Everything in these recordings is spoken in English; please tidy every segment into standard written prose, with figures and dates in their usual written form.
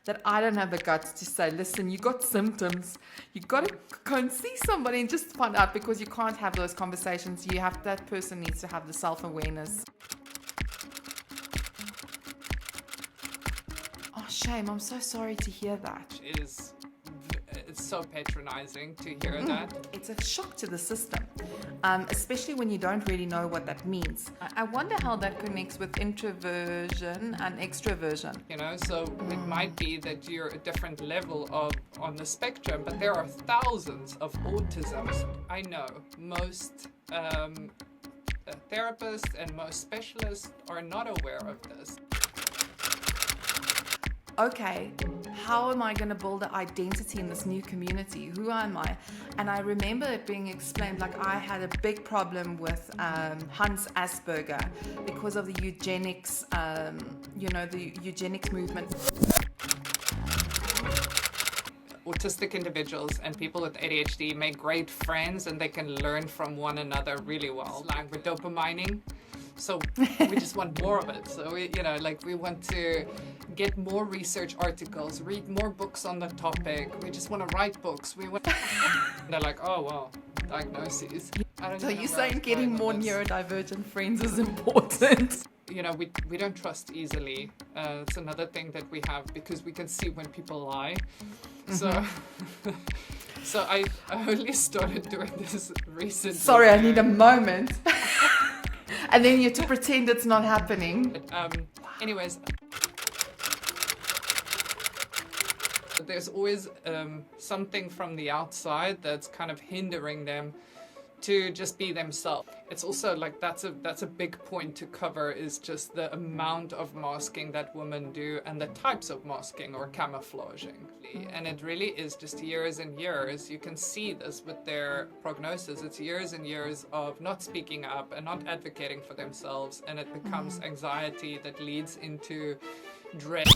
that I don't have the guts to say, listen, you got symptoms. You got to go and see somebody and just find out, because you can't have those conversations. That person needs to have the self-awareness. Oh, shame. I'm so sorry to hear that. It's so patronizing to hear that. It's a shock to the system, especially when you don't really know what that means. I wonder how that connects with introversion and extroversion. So it might be that you're a different level on the spectrum, but there are thousands of autisms. I know most therapists and most specialists are not aware of this. Okay, how am I going to build an identity in this new community? Who am I? And I remember it being explained, like I had a big problem with Hans Asperger because of the eugenics, the eugenics movement. Autistic individuals and people with ADHD make great friends, and they can learn from one another really well. Like with dopamining. So we just want more of it. So we want to get more research articles, read more books on the topic. We just want to write books. They're like, oh well, diagnoses. So you're saying getting more neurodivergent friends is important? We don't trust easily. It's another thing that we have, because we can see when people lie. Mm-hmm. So I only started doing this recently. Sorry, I need a moment. And then you have to pretend it's not happening. Anyways, there's always something from the outside that's kind of hindering them to just be themselves. It's also like that's a big point to cover, is just the amount of masking that women do and the types of masking or camouflaging. And it really is just years and years. You can see this with their prognosis. It's years and years of not speaking up and not advocating for themselves, and it becomes anxiety that leads into dread.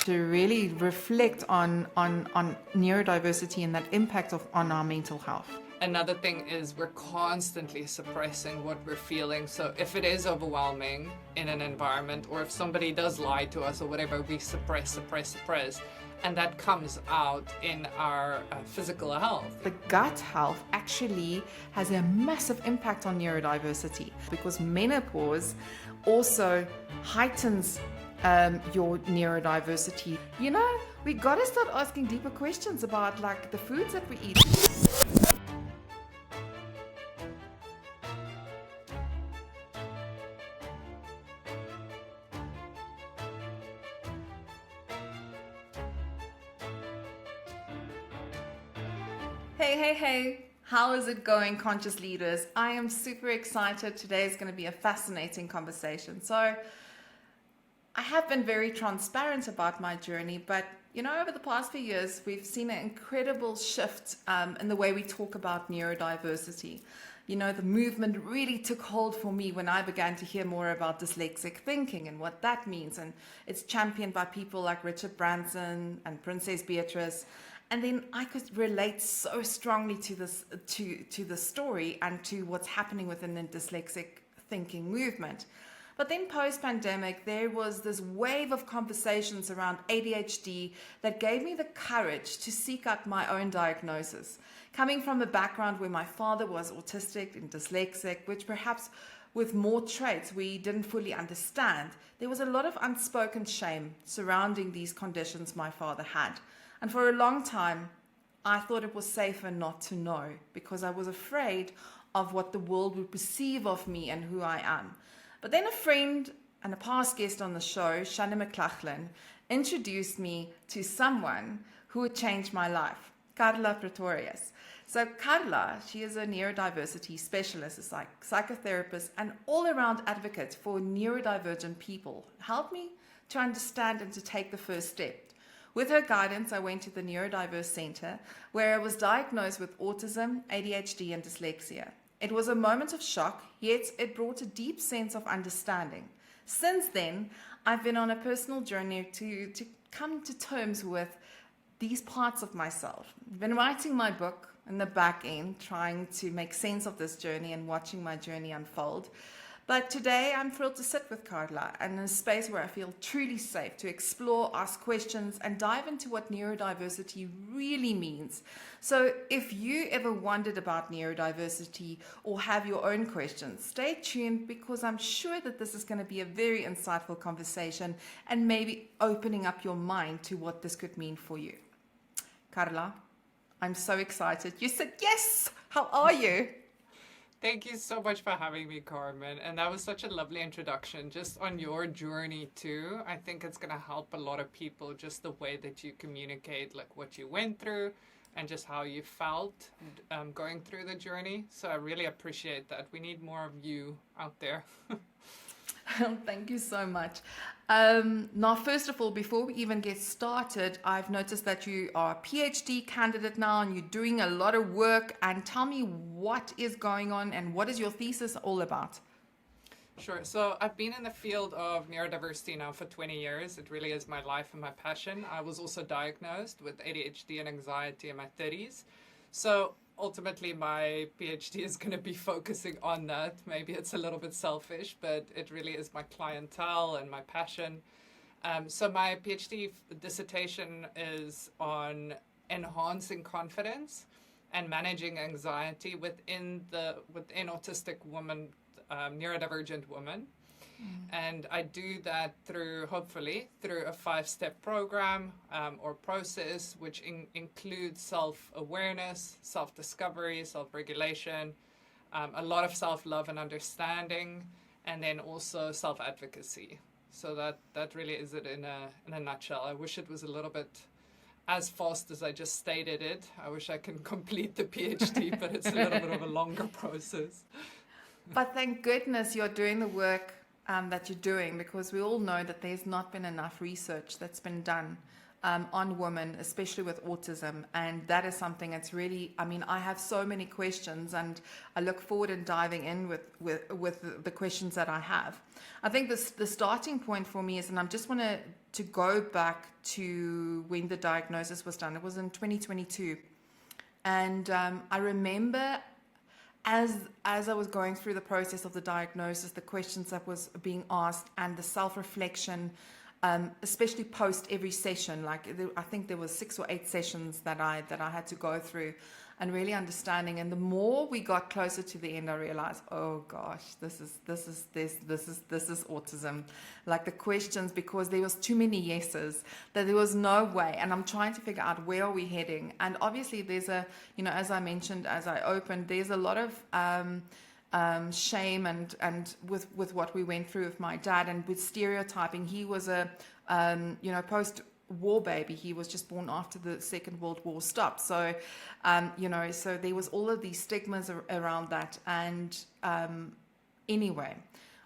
To really reflect on neurodiversity and that impact on our mental health. Another thing is we're constantly suppressing what we're feeling. So if it is overwhelming in an environment, or if somebody does lie to us or whatever, we suppress. And that comes out in our physical health. The gut health actually has a massive impact on neurodiversity, because menopause also heightens your neurodiversity. We got to start asking deeper questions about like the foods that we eat. Hey, how is it going, conscious leaders? I am super excited. Today is going to be a fascinating conversation. So I have been very transparent about my journey, but over the past few years, we've seen an incredible shift in the way we talk about neurodiversity. The movement really took hold for me when I began to hear more about dyslexic thinking and what that means. And it's championed by people like Richard Branson and Princess Beatrice. And then I could relate so strongly to this, to the story and to what's happening within the dyslexic thinking movement. But then post-pandemic, there was this wave of conversations around ADHD that gave me the courage to seek out my own diagnosis. Coming from a background where my father was autistic and dyslexic, which perhaps with more traits we didn't fully understand, there was a lot of unspoken shame surrounding these conditions my father had. And for a long time, I thought it was safer not to know, because I was afraid of what the world would perceive of me and who I am. But then a friend and a past guest on the show, Shanna McLachlan, introduced me to someone who would change my life, Karla Pretorius. So Karla, she is a neurodiversity specialist, a psychotherapist, and all-around advocate for neurodivergent people. Helped me to understand and to take the first step. With her guidance, I went to the Neurodiverse Center, where I was diagnosed with autism, ADHD, and dyslexia. It was a moment of shock, yet it brought a deep sense of understanding. Since then, I've been on a personal journey to come to terms with these parts of myself. I've been writing my book in the back end, trying to make sense of this journey and watching my journey unfold. But today I'm thrilled to sit with Karla in a space where I feel truly safe to explore, ask questions, and dive into what neurodiversity really means. So if you ever wondered about neurodiversity or have your own questions, stay tuned because I'm sure that this is going to be a very insightful conversation and maybe opening up your mind to what this could mean for you. Karla, I'm so excited. You said yes! How are you? Thank you so much for having me, Carmen. And that was such a lovely introduction just on your journey too. I think it's going to help a lot of people, just the way that you communicate, like what you went through and just how you felt going through the journey. So I really appreciate that. We need more of you out there. Thank you so much. Now, first of all, before we even get started, I've noticed that you are a PhD candidate now and you're doing a lot of work. And tell me what is going on and what is your thesis all about? Sure. So I've been in the field of neurodiversity now for 20 years. It really is my life and my passion. I was also diagnosed with ADHD and anxiety in my 30s. So ultimately, my PhD is going to be focusing on that. Maybe it's a little bit selfish, but it really is my clientele and my passion. So my PhD dissertation is on enhancing confidence and managing anxiety within autistic women, neurodivergent women. And I do that hopefully through a 5-step program or process, which includes self-awareness, self-discovery, self-regulation, a lot of self-love and understanding, and then also self-advocacy. So that really is it in a nutshell. I wish it was a little bit as fast as I just stated it. I wish I can complete the PhD, but it's a little bit of a longer process. But thank goodness you're doing the work that you're doing, because we all know that there's not been enough research that's been done on women, especially with autism. And that is something that's really, I mean, I have so many questions and I look forward in diving in with the questions that I have. I think the starting point for me is, and I just want to go back to when the diagnosis was done. It was in 2022. And I remember as I was going through the process of the diagnosis, the questions that was being asked and the self-reflection, especially post every session, I think there was 6 or 8 sessions that I had to go through and really understanding. And the more we got closer to the end, I realized, oh gosh, this is autism. Like the questions, because there was too many yeses, that there was no way. And I'm trying to figure out where are we heading. And obviously there's as I mentioned, as I opened, there's a lot of shame and with what we went through with my dad and with stereotyping. He was a post-war baby. He was just born after the Second World War stopped. So so there was all of these stigmas around that. And anyway,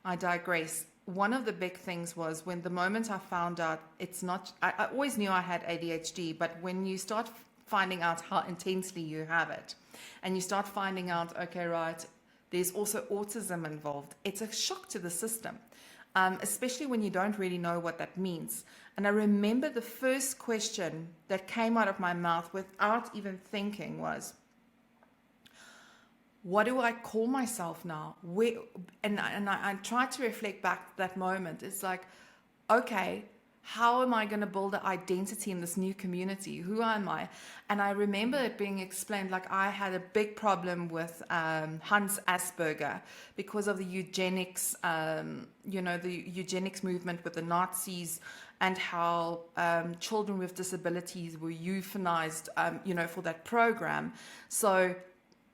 I digress. One of the big things was when the moment I found out it's not, I always knew I had ADHD, but when you start finding out how intensely you have it and you start finding out, okay, right, there's also autism involved, it's a shock to the system, especially when you don't really know what that means. And I remember the first question that came out of my mouth without even thinking was, what do I call myself now? I tried to reflect back to that moment. It's like, okay, how am I going to build an identity in this new community? Who am I? And I remember it being explained like I had a big problem with Hans Asperger because of the eugenics, the eugenics movement with the Nazis and how children with disabilities were euthanized, for that program. So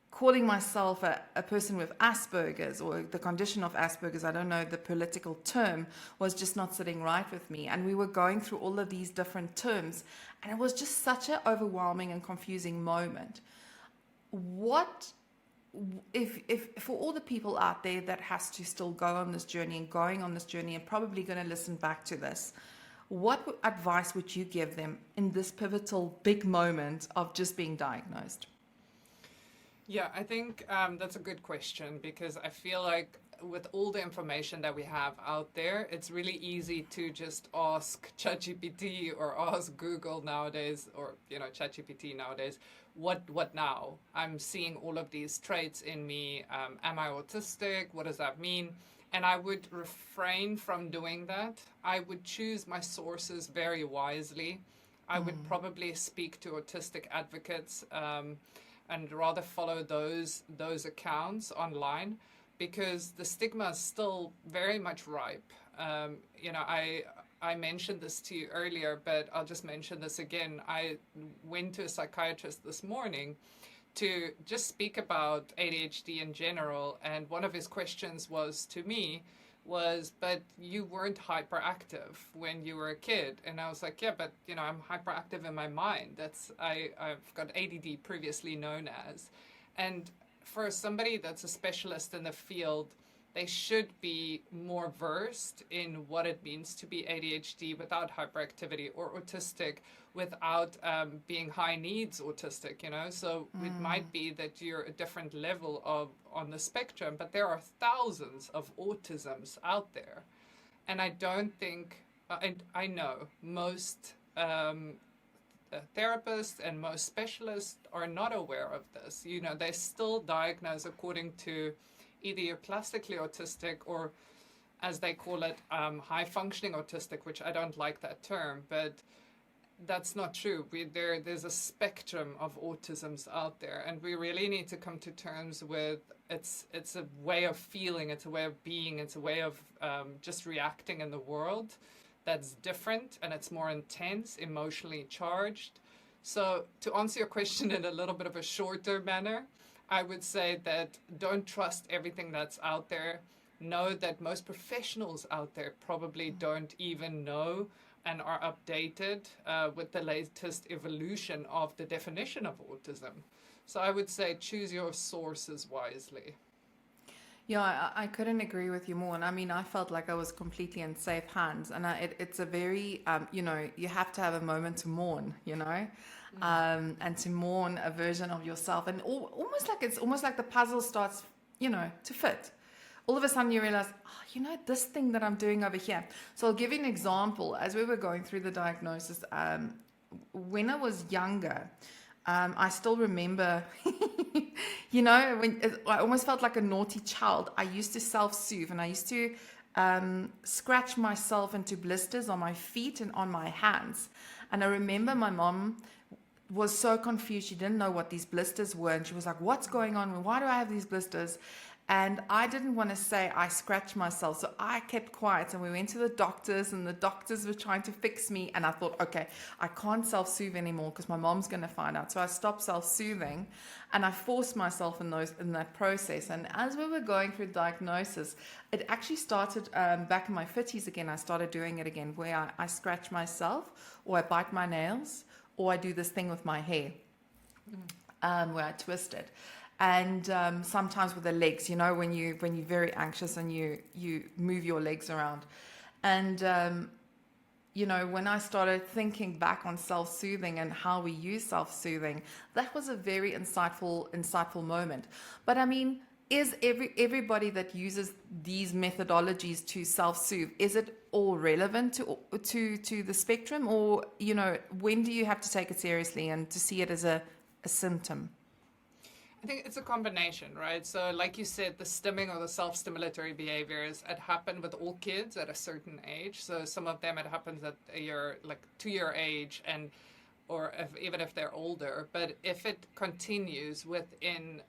calling myself a person with Asperger's or the condition of Asperger's, I don't know the political term, was just not sitting right with me. And we were going through all of these different terms. And it was just such an overwhelming and confusing moment. What, if for all the people out there that has to still go on this journey and going on this journey and probably going to listen back to this, what advice would you give them in this pivotal big moment of just being diagnosed? Yeah, I think that's a good question, because I feel like with all the information that we have out there, it's really easy to just ask ChatGPT or ask Google nowadays, or ChatGPT nowadays, what now? I'm seeing all of these traits in me. Am I autistic? What does that mean? And I would refrain from doing that. I would choose my sources very wisely. I would probably speak to autistic advocates and rather follow those accounts online, because the stigma is still very much ripe. I mentioned this to you earlier, but I'll just mention this again. I went to a psychiatrist this morning to just speak about ADHD in general, and one of his questions to me was, but you weren't hyperactive when you were a kid. And I was like, yeah, but I'm hyperactive in my mind. I've got ADD, previously known as. And for somebody that's a specialist in the field, they should be more versed in what it means to be ADHD without hyperactivity, or autistic without being high needs autistic, So it might be that you're a different level on the spectrum, but there are thousands of autisms out there. And I don't think, I know most therapists and most specialists are not aware of this. They still diagnose according to either you're plastically autistic, or as they call it, high functioning autistic, which I don't like that term, but that's not true. There's a spectrum of autisms out there, and we really need to come to terms with it's a way of feeling, it's a way of being, it's a way of just reacting in the world that's different, and it's more intense, emotionally charged. So to answer your question in a little bit of a shorter manner, I would say that don't trust everything that's out there. Know that most professionals out there probably don't even know and are updated with the latest evolution of the definition of autism. So I would say choose your sources wisely. Yeah, I couldn't agree with you more. And I mean, I felt like I was completely in safe hands. And it's a very, you have to have a moment to mourn, and to mourn a version of yourself. And it's almost like the puzzle starts, to fit. All of a sudden you realize, this thing that I'm doing over here. So I'll give you an example. As we were going through the diagnosis, when I was younger, I still remember, when I almost felt like a naughty child. I used to self-soothe, and I used to scratch myself into blisters on my feet and on my hands. And I remember my mom was so confused. She didn't know what these blisters were. And she was like, what's going on? Why do I have these blisters? And I didn't want to say I scratched myself. So I kept quiet, and we went to the doctors, and the doctors were trying to fix me. And I thought, okay, I can't self-soothe anymore because my mom's going to find out. So I stopped self-soothing, and I forced myself in that process. And as we were going through diagnosis, it actually started back in my 50s again. I started doing it again, where I scratch myself, or I bite my nails, or I do this thing with my hair, where I twist it. And sometimes with the legs, when you're very anxious and you move your legs around. And, when I started thinking back on self-soothing and how we use self-soothing, that was a very insightful moment. But I mean, is everybody that uses these methodologies to self-soothe, is it all relevant to the spectrum? Or, when do you have to take it seriously and to see it as a symptom? I think it's a combination, right? So like you said, the stimming or the self-stimulatory behaviors, it happened with all kids at a certain age. So some of them, it happens at your 2-year age, or even if they're older. But if it continues within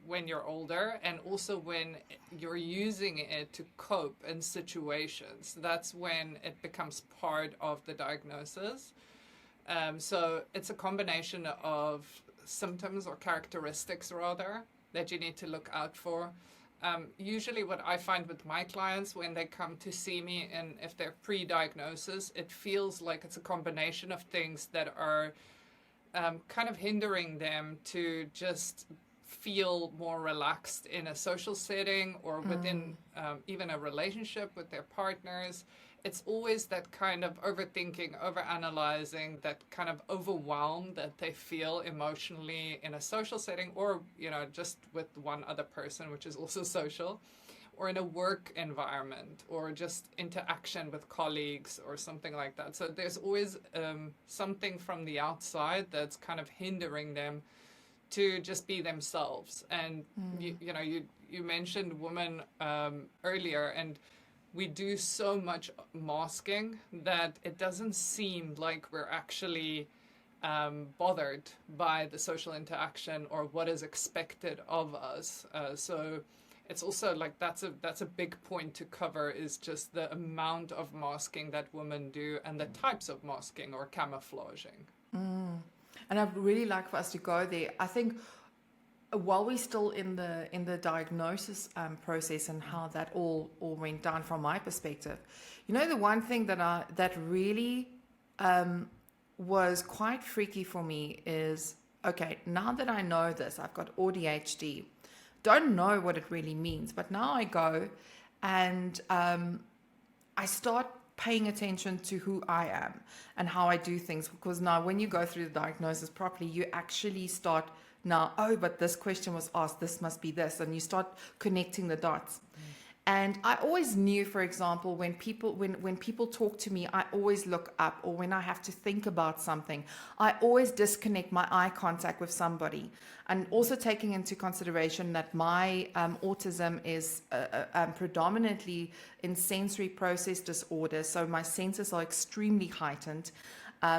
when you're older, and also when you're using it to cope in situations, that's when it becomes part of the diagnosis. So it's a combination of symptoms, or characteristics rather, that you need to look out for. Usually what I find with my clients when they come to see me, and if they're pre-diagnosis, it feels like it's a combination of things that are kind of hindering them to just feel more relaxed in a social setting, or within even a relationship with their partners. It's always that kind of overthinking, overanalyzing, that kind of overwhelm that they feel emotionally in a social setting, or, just with one other person, which is also social, or in a work environment, or just interaction with colleagues or something like that. So there's always something from the outside that's kind of hindering them to just be themselves. And you mentioned women earlier, and we do so much masking that it doesn't seem like we're actually bothered by the social interaction or what is expected of us. So it's also like that's a big point to cover, is just the amount of masking that women do and the types of masking or camouflaging. And I'd really like for us to go there. I think while we're still in the diagnosis process and how that all went down from my perspective, the one thing that really was quite freaky for me is, okay, now that I know this, I've got AuDHD, don't know what it really means, but now I go and I start paying attention to who I am and how I do things, because now when you go through the diagnosis properly, you actually start now, oh, but this question was asked, this must be this, and you start connecting the dots. And I always knew, for example, when people talk to me, I always look up, or when I have to think about something, I always disconnect my eye contact with somebody. And also taking into consideration that my autism is predominantly in sensory process disorders, so my senses are extremely heightened.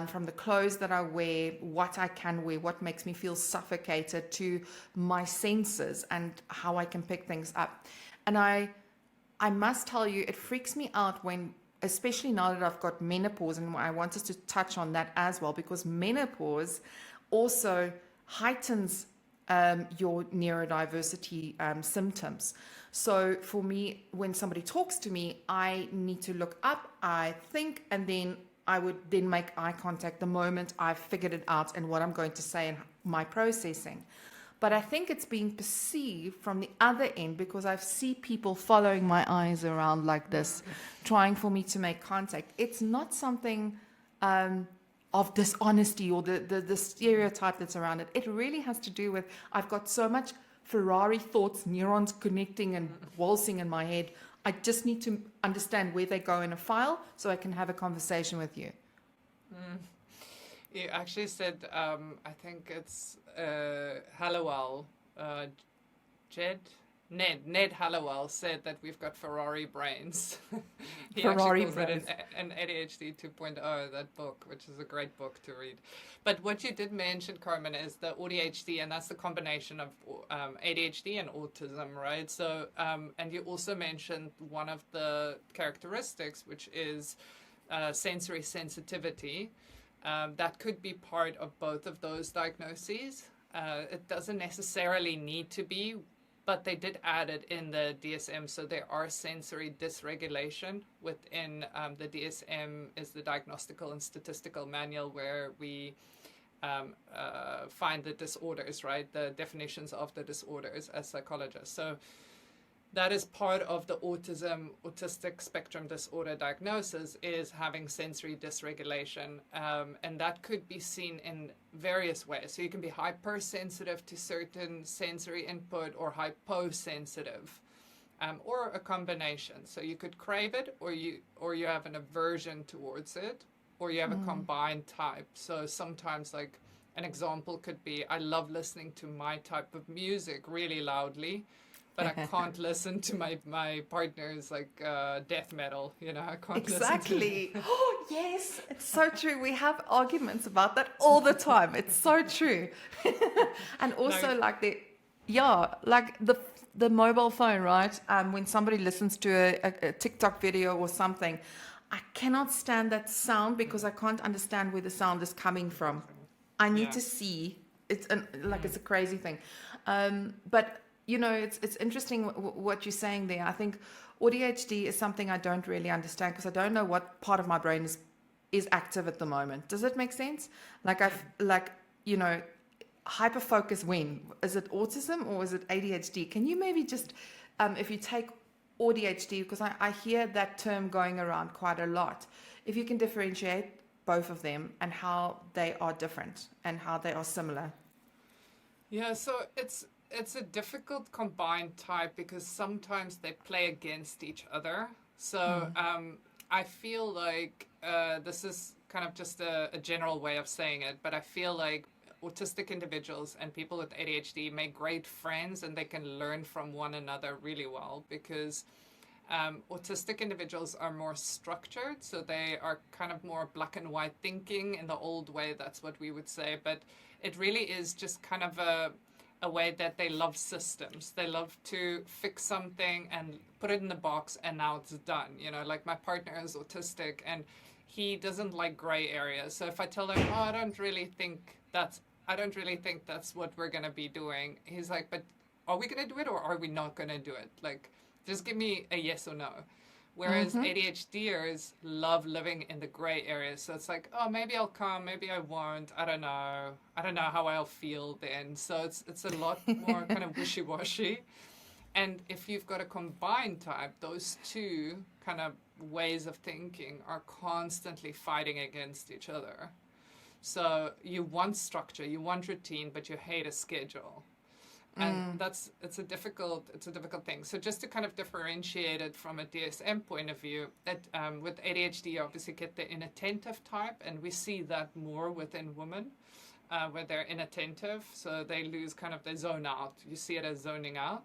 From the clothes that I wear, what I can wear, what makes me feel suffocated, to my senses and how I can pick things up. And I must tell you, it freaks me out when, especially now that I've got menopause, and I want us to touch on that as well, because menopause also heightens your neurodiversity symptoms. So for me, when somebody talks to me, I need to look up, I think, and then I would then make eye contact the moment I've figured it out and what I'm going to say and my processing. But I think it's being perceived from the other end, because I see people following my eyes around like this, trying for me to make contact. It's not something of dishonesty or the stereotype that's around it. It really has to do with, I've got so much Ferrari thoughts, neurons connecting and waltzing in my head. I just need to understand where they go in a file so I can have a conversation with you. You actually said, I think it's Hallowell, Ned Hallowell said that we've got Ferrari brains. He Ferrari actually calls brains. it an ADHD 2.0, that book, which is a great book to read. But what you did mention, Carmen, is the AuDHD, and that's the combination of ADHD and autism, right? So, and you also mentioned one of the characteristics, which is sensory sensitivity. That could be part of both of those diagnoses. It doesn't necessarily need to be, but they did add it in the DSM. So there are sensory dysregulation within the DSM, is the Diagnostical and Statistical Manual, where we find the disorders, right? The definitions of the disorders as psychologists. So that is part of the autistic spectrum disorder diagnosis, is having sensory dysregulation. And that could be seen in various ways. So you can be hypersensitive to certain sensory input, or hyposensitive, or a combination. So you could crave it, or you have an aversion towards it, or you have a combined type. So sometimes, like, an example could be, I love listening to my type of music really loudly, but I can't listen to my partner's death metal. I can't Exactly. listen to. Oh, yes, it's so true. We have arguments about that all the time. It's so true. And also, the mobile phone, right? When somebody listens to a TikTok video or something, I cannot stand that sound because I can't understand where the sound is coming from. I need to see. It's it's a crazy thing. But it's interesting what you're saying there. I think AuDHD is something I don't really understand, because I don't know what part of my brain is active at the moment. Does it make sense? Hyperfocus when? Is it autism or is it ADHD? Can you maybe just, if you take AuDHD, because I hear that term going around quite a lot, if you can differentiate both of them and how they are different and how they are similar. Yeah, so it's a difficult combined type, because sometimes they play against each other. So I feel like this is kind of just a general way of saying it, but I feel like autistic individuals and people with ADHD make great friends, and they can learn from one another really well, because autistic individuals are more structured, so they are kind of more black and white thinking in the old way, that's what we would say. But it really is just kind of a way that they love systems. They love to fix something and put it in the box, and now it's done. You know, like my partner is autistic, and he doesn't like gray areas. So if I tell him, oh, I don't really think that's what we're going to be doing, he's like, but are we going to do it, or are we not going to do it? Like, just give me a yes or no. Whereas ADHDers love living in the gray areas. So it's like, oh, maybe I'll come, maybe I won't. I don't know. I don't know how I'll feel then. So it's a lot more kind of wishy-washy. And if you've got a combined type, those two kind of ways of thinking are constantly fighting against each other. So you want structure, you want routine, but you hate a schedule. And it's a difficult thing. So just to kind of differentiate it from a DSM point of view, that with ADHD you obviously get the inattentive type, and we see that more within women, where they're inattentive, so they lose kind of, they zone out. You see it as zoning out.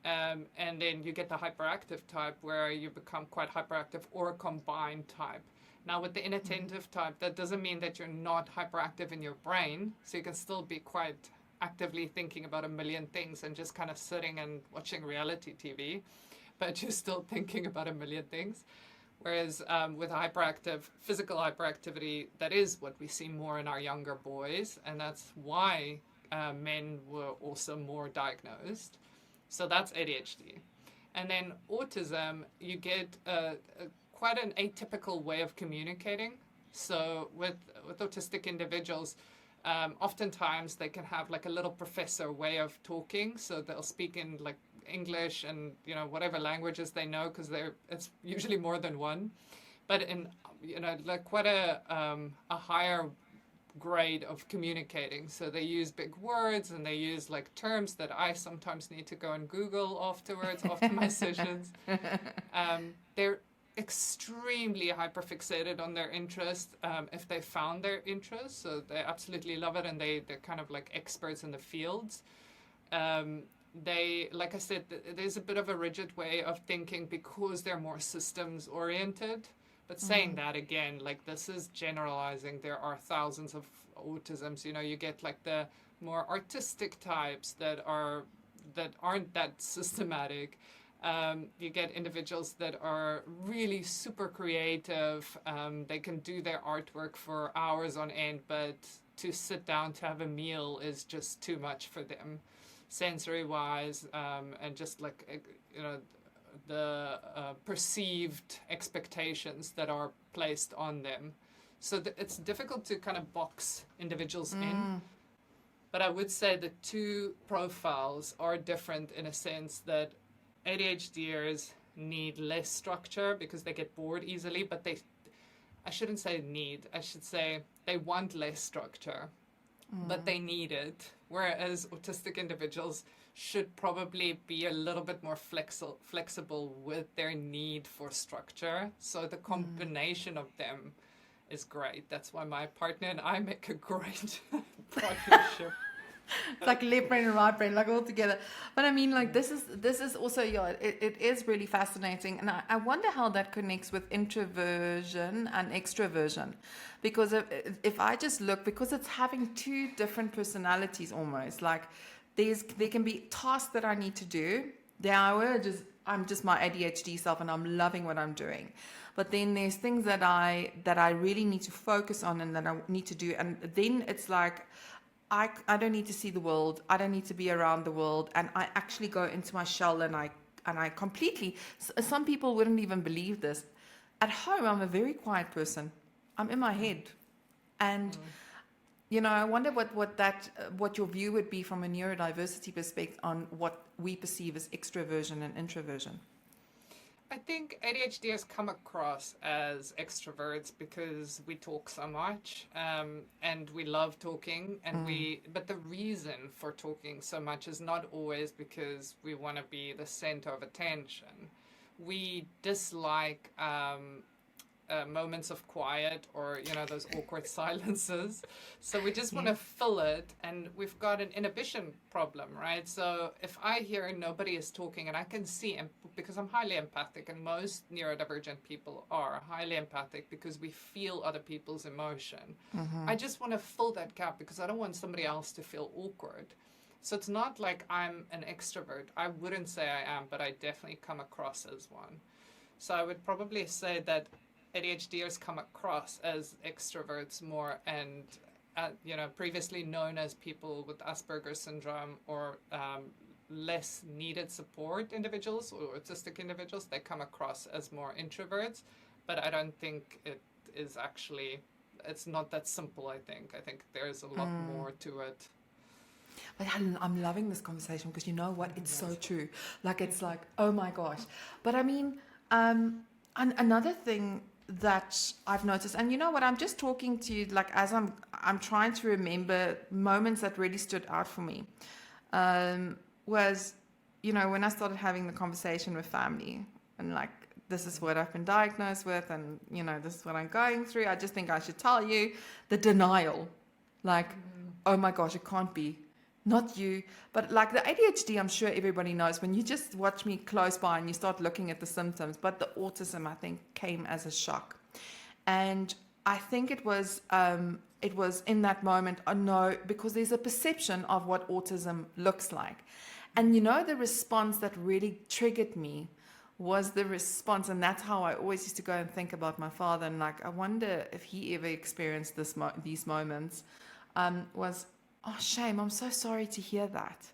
And then you get the hyperactive type, where you become quite hyperactive, or a combined type. Now with the inattentive type, that doesn't mean that you're not hyperactive in your brain, so you can still be quite actively thinking about a million things and just kind of sitting and watching reality TV, but you're still thinking about a million things. Whereas with hyperactive, physical hyperactivity, that is what we see more in our younger boys, and that's why men were also more diagnosed. So that's ADHD. And then autism, you get quite an atypical way of communicating. So with autistic individuals, oftentimes they can have like a little professor way of talking, so they'll speak in like English and, you know, whatever languages they know, because it's usually more than one, but in, you know, like quite a higher grade of communicating. So they use big words, and they use like terms that I sometimes need to go and Google afterwards after my sessions. They're extremely hyperfixated on their interest, if they found their interest, so they absolutely love it, and they're kind of like experts in the fields. They, like I said, there's a bit of a rigid way of thinking because they're more systems oriented. But saying that again, like, this is generalizing. There are thousands of autisms. You know, you get like the more artistic types that aren't that systematic. You get individuals that are really super creative. They can do their artwork for hours on end, but to sit down to have a meal is just too much for them, sensory-wise, and just like, you know, the perceived expectations that are placed on them. So it's difficult to kind of box individuals in. But I would say the two profiles are different in a sense that ADHDers need less structure because they get bored easily, but I shouldn't say need, I should say they want less structure, but they need it. Whereas autistic individuals should probably be a little bit more flexible with their need for structure. So the combination of them is great. That's why my partner and I make a great partnership. It's like left brain and right brain, like all together. But I mean, like, this is also, yeah, it is really fascinating. And I wonder how that connects with introversion and extroversion. Because if I just look, because it's having two different personalities almost, like there can be tasks that I need to do. I'm just my ADHD self, and I'm loving what I'm doing. But then there's things that I really need to focus on and that I need to do. And then it's like, I don't need to see the world. I don't need to be around the world. And I actually go into my shell, and I completely, some people wouldn't even believe this. At home, I'm a very quiet person. I'm in my head. And, you know, I wonder what your view would be from a neurodiversity perspective on what we perceive as extroversion and introversion. I think ADHD has come across as extroverts because we talk so much, and we love talking, and but the reason for talking so much is not always because we want to be the center of attention. We dislike moments of quiet or, those awkward silences. So we just want to fill it, and we've got an inhibition problem, right? So if I hear nobody is talking and I can see, because I'm highly empathic, and most neurodivergent people are highly empathic because we feel other people's emotion. I just want to fill that gap because I don't want somebody else to feel awkward. So it's not like I'm an extrovert. I wouldn't say I am, but I definitely come across as one. So I would probably say that ADHDers come across as extroverts more, and previously known as people with Asperger's syndrome or less needed support individuals or autistic individuals, they come across as more introverts. But I don't think it is actually, it's not that simple, I think. I think there's a lot more to it. But Helen, I'm loving this conversation because you know what? It's so true. Like, it's like, oh my gosh. But I mean, another thing that I've noticed, and you know what? I'm just talking to you, like, as I'm trying to remember moments that really stood out for me, was, when I started having the conversation with family and like, this is what I've been diagnosed with, and, this is what I'm going through. I just think I should tell you the denial. Like, oh my gosh, it can't be. Not you, but like the ADHD, I'm sure everybody knows when you just watch me close by and you start looking at the symptoms, but the autism, I think, came as a shock. And I think it was in that moment, no, because there's a perception of what autism looks like. And the response that really triggered me was the response, and that's how I always used to go and think about my father, and like, I wonder if he ever experienced these moments, was, oh, shame, I'm so sorry to hear that.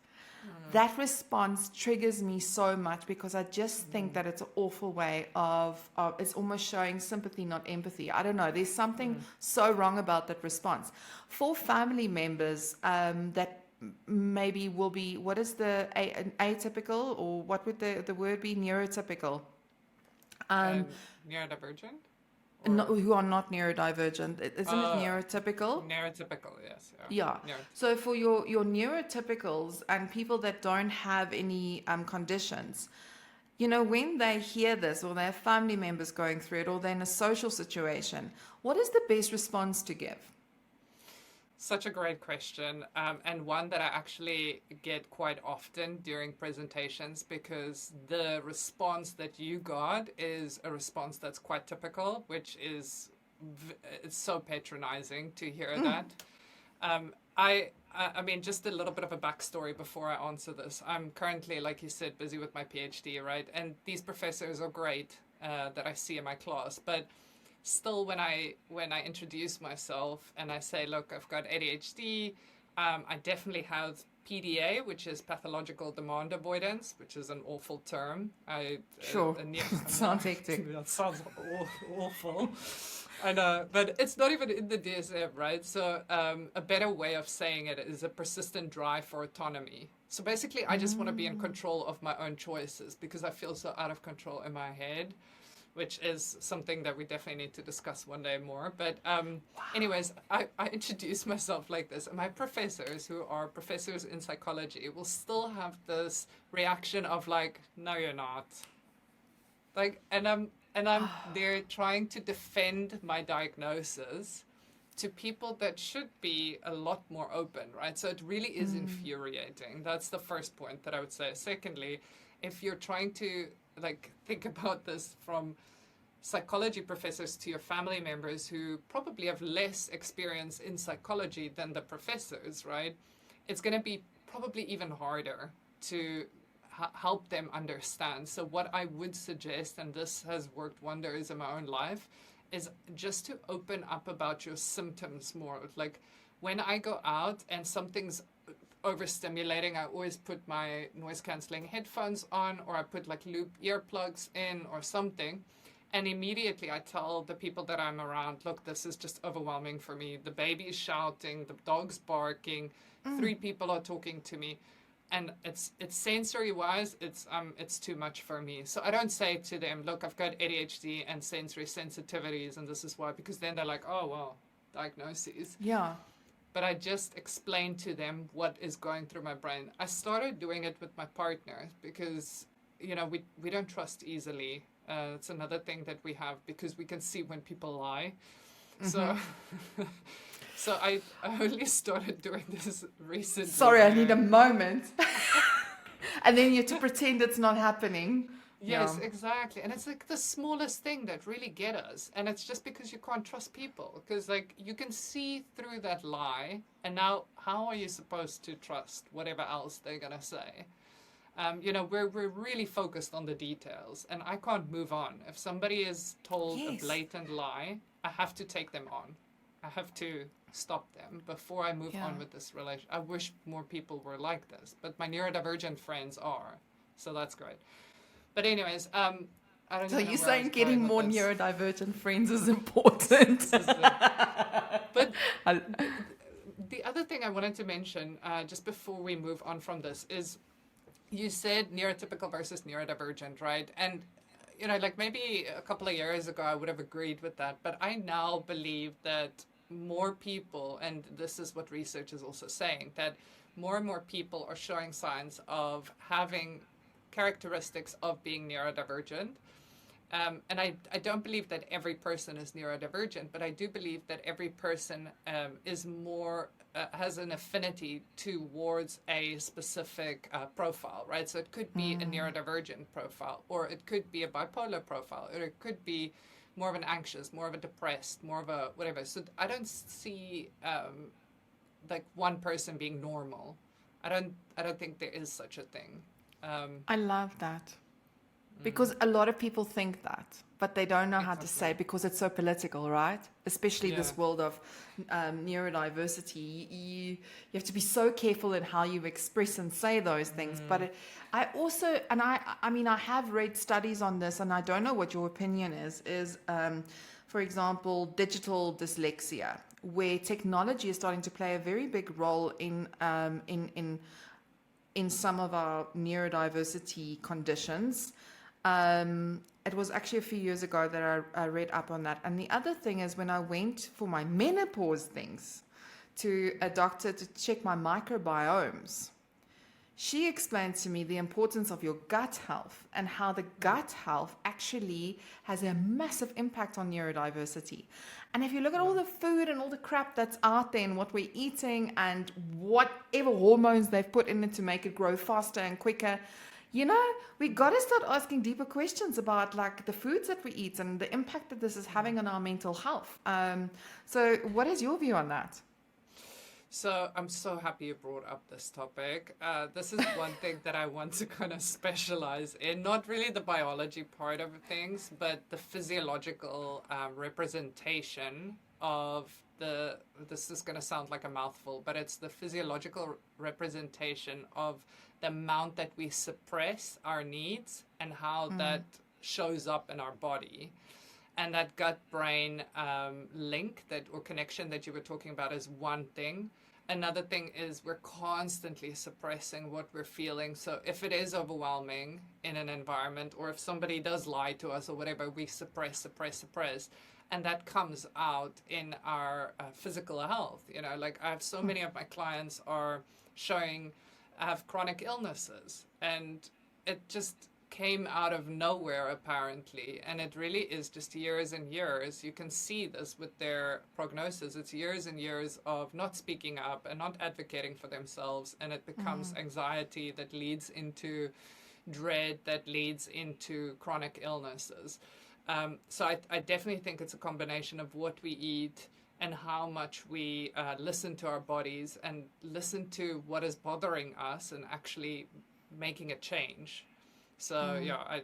That response triggers me so much because I just think that it's an awful way of it's almost showing sympathy, not empathy. I don't know. There's something so wrong about that response. For family members that maybe will be, what is the atypical, or what would the word be? Neurotypical. Neurodivergent? Who are not neurodivergent. Isn't it neurotypical? Neurotypical, yes. Yeah. So for your neurotypicals and people that don't have any conditions, when they hear this, or they have family members going through it, or they're in a social situation, what is the best response to give? Such a great question, and one that I actually get quite often during presentations, because the response that you got is a response that's quite typical, which is it's so patronizing to hear that. I mean, just a little bit of a backstory before I answer this. I'm currently, like you said, busy with my PhD, right? And these professors are great that I see in my class, but still, when I introduce myself and I say, look, I've got ADHD, I definitely have PDA, which is pathological demand avoidance, which is an awful term. Sure. Sounds hectic. That sounds awful. I know, but it's not even in the DSM, right? So a better way of saying it is a persistent drive for autonomy. So basically, I just want to be in control of my own choices because I feel so out of control in my head, which is something that we definitely need to discuss one day more. But anyways, I introduce myself like this. And my professors, who are professors in psychology, will still have this reaction of like, no, you're not. Like, and I'm there trying to defend my diagnosis to people that should be a lot more open, right? So it really is infuriating. That's the first point that I would say. Secondly, if you're trying to like think about this from psychology professors to your family members who probably have less experience in psychology than the professors, right? It's going to be probably even harder to help them understand. So what I would suggest, and this has worked wonders in my own life, is just to open up about your symptoms more. Like when I go out and something's overstimulating, I always put my noise cancelling headphones on, or I put like loop earplugs in or something, and immediately I tell the people that I'm around, look, this is just overwhelming for me. The baby is shouting, the dog's barking, 3 people are talking to me, and it's sensory wise, it's too much for me. So I don't say to them, look, I've got ADHD and sensory sensitivities and this is why, because then they're like, oh well, diagnoses. Yeah. But I just explained to them what is going through my brain. I started doing it with my partner because, we don't trust easily. It's another thing that we have because we can see when people lie. So, so I only started doing this recently. Sorry, I need a moment. And then you have to pretend it's not happening. Yes, Yeah. exactly. And it's like the smallest thing that really get us. And it's just because you can't trust people. Because like you can see through that lie. And now how are you supposed to trust whatever else they're going to say? You know, we're really focused on the details. And I can't move on. If somebody is told a Yes. blatant lie, I have to take them on. I have to stop them before I move Yeah. on with this relation. I wish more people were like this. But my neurodivergent friends are. So that's great. But anyways, I don't So even know you're where I saying was getting going more with this. neurodivergent friends is important. This is but I- the other thing I wanted to mention, just before we move on from this, is you said neurotypical versus neurodivergent, right? And, you know, like maybe a couple of years ago, I would have agreed with that. But I now believe that more people, and this is what research is also saying, that more and more people are showing signs of having characteristics of being neurodivergent. And I don't believe that every person is neurodivergent, but I do believe that every person is more, has an affinity towards a specific profile, right? So it could be a neurodivergent profile, or it could be a bipolar profile, or it could be more of an anxious, more of a depressed, more of a whatever. So I don't see like one person being normal. I don't think there is such a thing. I love that. Because a lot of people think that, but they don't know how to say Exactly. it because it's so political, right? Especially Yeah. this world of neurodiversity. You have to be so careful in how you express and say those things. But I also, and I mean, I have read studies on this, and I don't know what your opinion is for example, digital dyslexia, where technology is starting to play a very big role in some of our neurodiversity conditions. It was actually a few years ago that I read up on that. And the other thing is when I went for my menopause things to a doctor to check my microbiomes, she explained to me the importance of your gut health and how the gut health actually has a massive impact on neurodiversity. And if you look at all the food and all the crap that's out there and what we're eating and whatever hormones they've put in it to make it grow faster and quicker, you know, we got to start asking deeper questions about like the foods that we eat and the impact that this is having on our mental health. So what is your view on that? So I'm so happy you brought up this topic. This is one thing that I want to kind of specialize in, not really the biology part of things, but the physiological representation of this is going to sound like a mouthful, but it's the physiological representation of the amount that we suppress our needs and how that shows up in our body. And that gut-brain link or connection that you were talking about is one thing. Another thing is we're constantly suppressing what we're feeling. So if it is overwhelming in an environment, or if somebody does lie to us or whatever, we suppress. And that comes out in our physical health. You know, like I have so many of my clients are have chronic illnesses, and it just came out of nowhere apparently, and it really is just years and years. You can see this with their prognosis. It's years and years of not speaking up and not advocating for themselves, and it becomes anxiety that leads into dread, that leads into chronic illnesses. So I definitely think it's a combination of what we eat and how much we listen to our bodies and listen to what is bothering us and actually making a change. So yeah,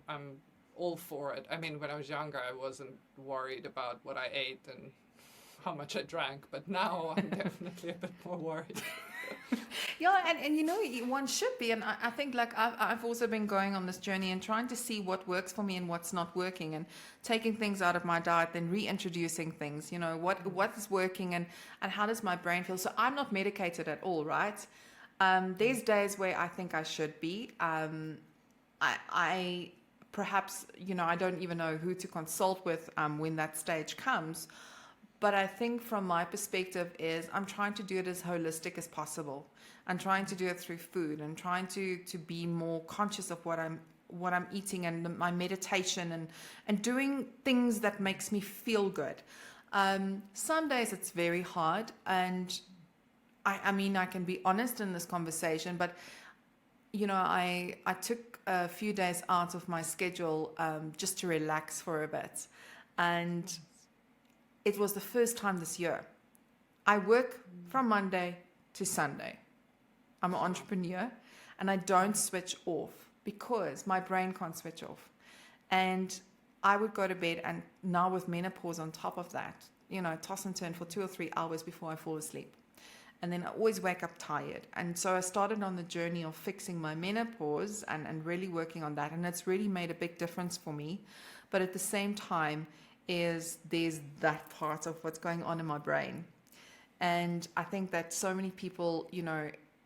I'm all for it. I mean, when I was younger, I wasn't worried about what I ate and how much I drank, but now I'm definitely a bit more worried. Yeah, and you know, one should be. And I think like I've also been going on this journey and trying to see what works for me and what's not working, and taking things out of my diet, then reintroducing things, you know, what is working and how does my brain feel. So I'm not medicated at all, right? There's days where I think I should be. I perhaps, you know, I don't even know who to consult with when that stage comes. But I think from my perspective is I'm trying to do it as holistic as possible. I'm trying to do it through food and trying to be more conscious of what I'm what I'm eating and my meditation and doing things that makes me feel good. Some days it's very hard, and I mean, I can be honest in this conversation, but I took a few days out of my schedule just to relax for a bit, and it was the first time this year. I work from Monday to Sunday. I'm an entrepreneur, and I don't switch off because my brain can't switch off. And I would go to bed, and now with menopause on top of that, toss and turn for 2 or 3 hours before I fall asleep. And then I always wake up tired. And so I started on the journey of fixing my menopause and really working on that. And it's really made a big difference for me. But at the same time, there's that part of what's going on in my brain. And I think that so many people,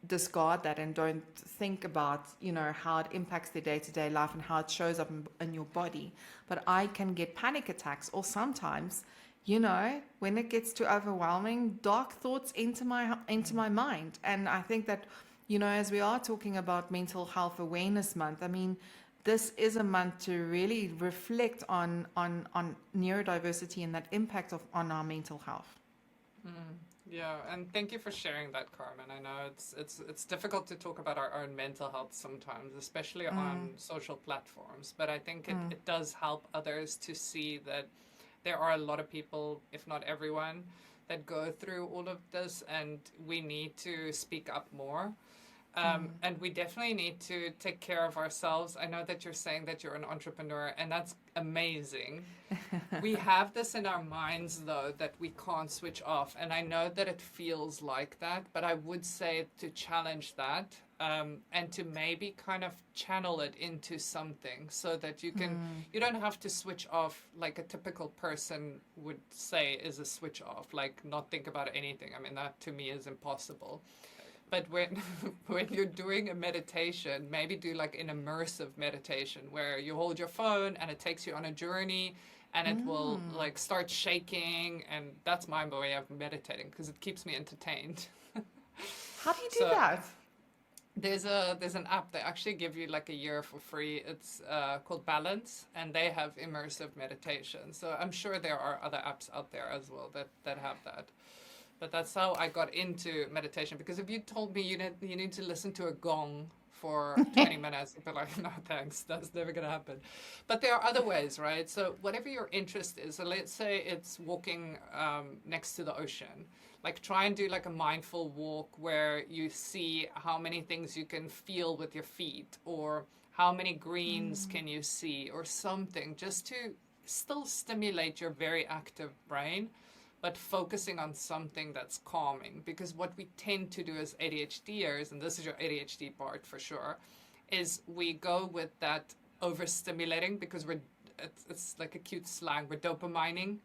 discard that and don't think about, how it impacts their day-to-day life and how it shows up in your body. But I can get panic attacks, or sometimes, when it gets too overwhelming, dark thoughts into my mind. And I think that, as we are talking about Mental Health Awareness Month, I mean, this is a month to really reflect on neurodiversity and that impact on our mental health. Yeah, and thank you for sharing that, Carmen. I know it's difficult to talk about our own mental health sometimes, especially on social platforms. But I think it does help others to see that there are a lot of people, if not everyone, that go through all of this, and we need to speak up more. And we definitely need to take care of ourselves. I know that you're saying that you're an entrepreneur, and that's amazing. We have this in our minds, though, that we can't switch off. And I know that it feels like that, but I would say to challenge that and to maybe kind of channel it into something so that you don't have to switch off like a typical person would say is a switch off, like not think about anything. I mean, that to me is impossible. But when you're doing a meditation, maybe do like an immersive meditation where you hold your phone and it takes you on a journey, and it will like start shaking. And that's my way of meditating because it keeps me entertained. How do you do that? There's an app. They actually give you like a year for free. It's called Balance, and they have immersive meditation. So I'm sure there are other apps out there as well that have that. But that's how I got into meditation. Because if you told me you need to listen to a gong for 20 minutes, I'd be like, no, thanks. That's never going to happen. But there are other ways, right? So whatever your interest is, so let's say it's walking next to the ocean. Like try and do like a mindful walk where you see how many things you can feel with your feet, or how many greens can you see, or something, just to still stimulate your very active brain, but focusing on something that's calming. Because what we tend to do as ADHDers, and this is your ADHD part for sure, is we go with that overstimulating because it's like a cute slang, we're dopamining.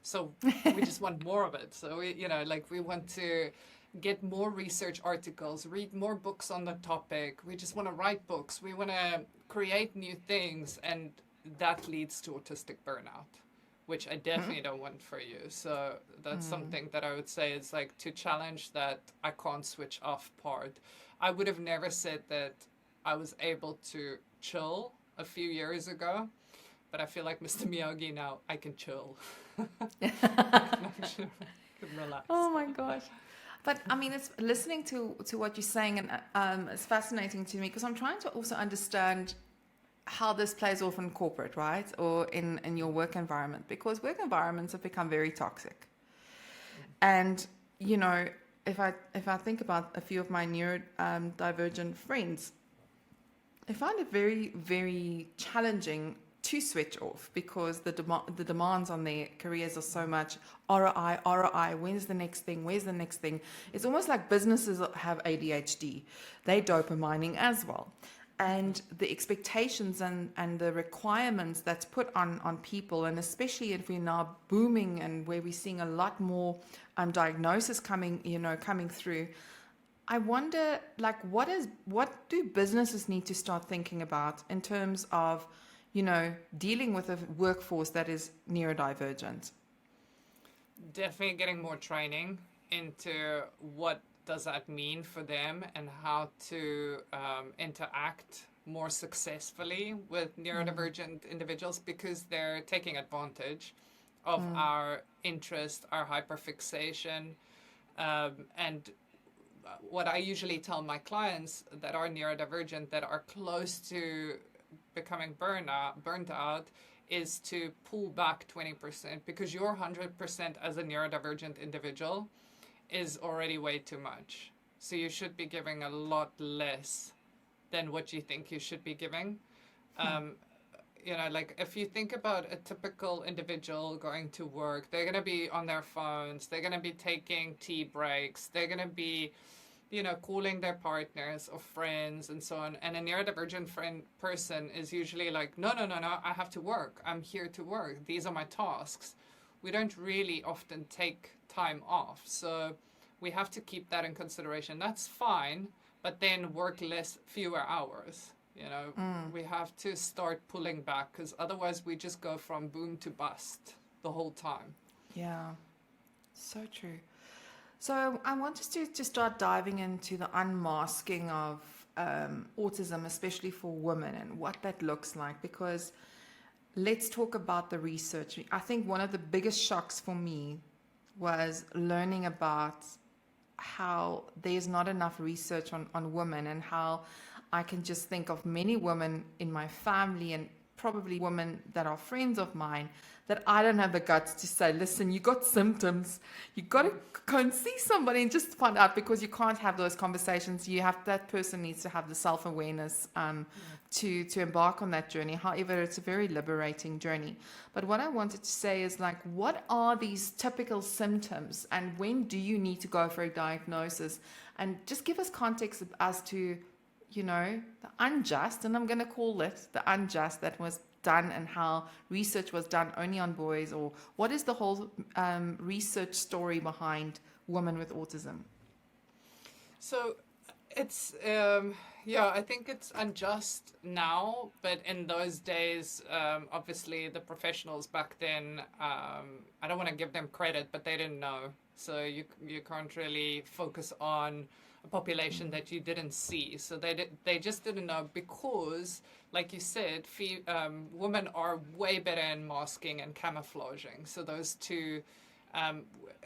So we just want more of it. So we want to get more research articles, read more books on the topic. We just want to write books. We want to create new things, and that leads to autistic burnout, which I definitely don't want for you. So that's something that I would say is like to challenge that I can't switch off part. I would have never said that I was able to chill a few years ago, but I feel like Mr. Miyagi now, I can chill. I can relax. Oh my gosh. But I mean, it's listening to what you're saying, and it's fascinating to me because I'm trying to also understand how this plays off in corporate, right? Or in your work environment, because work environments have become very toxic. And, if I think about a few of my neurodivergent friends, I find it very, very challenging to switch off because the demands on their careers are so much ROI, when's the next thing? Where's the next thing? It's almost like businesses have ADHD. They're dopamining as well. And the expectations and the requirements that's put on people, and especially if we're now booming and where we're seeing a lot more diagnosis coming through, I wonder, like, what do businesses need to start thinking about in terms of, dealing with a workforce that is neurodivergent? Definitely getting more training into what does that mean for them and how to interact more successfully with neurodivergent individuals because they're taking advantage of our interest, our hyperfixation, and what I usually tell my clients that are neurodivergent, that are close to becoming burnt out, is to pull back 20% because your 100% as a neurodivergent individual is already way too much. So you should be giving a lot less than what you think you should be giving. You know, like if you think about a typical individual going to work, they're going to be on their phones, they're going to be taking tea breaks, they're going to be, you know, calling their partners or friends and so on. And a neurodivergent person is usually like, no, I have to work. I'm here to work. These are my tasks. We don't really often take time off. So we have to keep that in consideration. That's fine, but then work fewer hours. You know, we have to start pulling back because otherwise we just go from boom to bust the whole time. Yeah, so true. So I want us to start diving into the unmasking of autism, especially for women, and what that looks like, because let's talk about the research. I think one of the biggest shocks for me was learning about how there's not enough research on women, and how I can just think of many women in my family and probably women that are friends of mine that I don't have the guts to say, listen, you got symptoms, you got to go and see somebody and just find out, because you can't have those conversations. That person needs to have the self-awareness to embark on that journey. However, it's a very liberating journey. But what I wanted to say is, like, what are these typical symptoms and when do you need to go for a diagnosis? And just give us context as to, you know, the unjust, and I'm going to call it the unjust, that was done, and how research was done only on boys, or what is the whole research story behind women with autism? So it's, I think it's unjust now, but in those days, obviously the professionals back then, I don't want to give them credit, but they didn't know. So you can't really focus on a population that you didn't see. So they just didn't know because, like you said, women are way better in masking and camouflaging. So those two,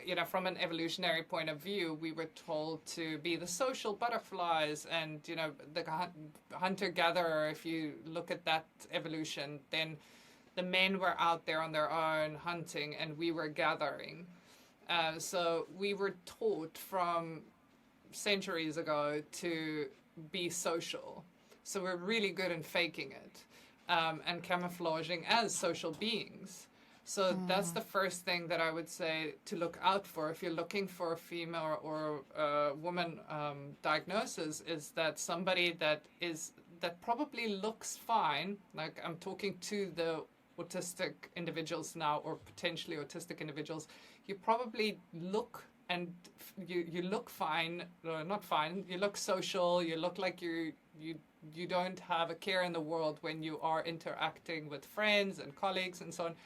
you know, from an evolutionary point of view, we were told to be the social butterflies, and, you know, the hunter-gatherer. If you look at that evolution, then the men were out there on their own hunting and we were gathering. So we were taught from centuries ago to be social. So we're really good in faking it and camouflaging as social beings. So that's the first thing that I would say to look out for if you're looking for a female or woman diagnosis, is that somebody that probably looks fine. Like, I'm talking to the autistic individuals now, or potentially autistic individuals. You probably look, and you look fine, not fine, you look social, you look like you don't have a care in the world when you are interacting with friends and colleagues and so on.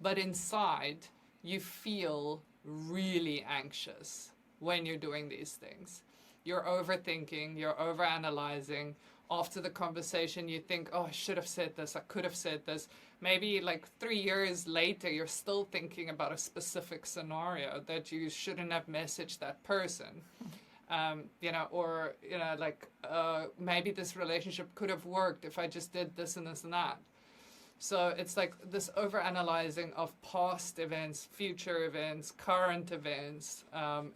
But inside, you feel really anxious when you're doing these things. You're overthinking, you're overanalyzing. After the conversation, you think, oh, I should have said this, I could have said this. Maybe like 3 years later, you're still thinking about a specific scenario that you shouldn't have messaged that person. You know, or, you know, like, maybe this relationship could have worked if I just did this and this and that. So it's like this overanalyzing of past events, future events, current events.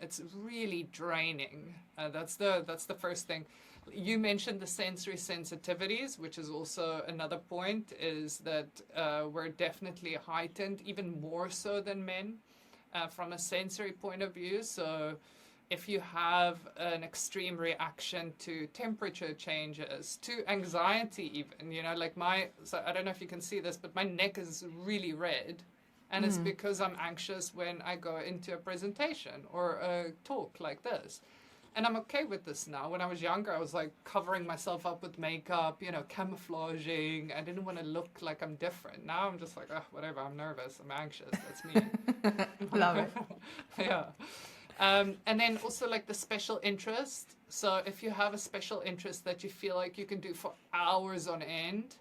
It's really draining. That's the first thing. You mentioned the sensory sensitivities, which is also another point, is that we're definitely heightened, even more so than men, from a sensory point of view. So if you have an extreme reaction to temperature changes, to anxiety even, you know, like so I don't know if you can see this, but my neck is really red. And it's because I'm anxious when I go into a presentation or a talk like this. And I'm okay with this now. When I was younger, I was like covering myself up with makeup, you know, camouflaging. I didn't want to look like I'm different. Now I'm just like, oh, whatever, I'm nervous, I'm anxious, that's me. Love it. Yeah. And then also like the special interest. So if you have a special interest that you feel like you can do for hours on end,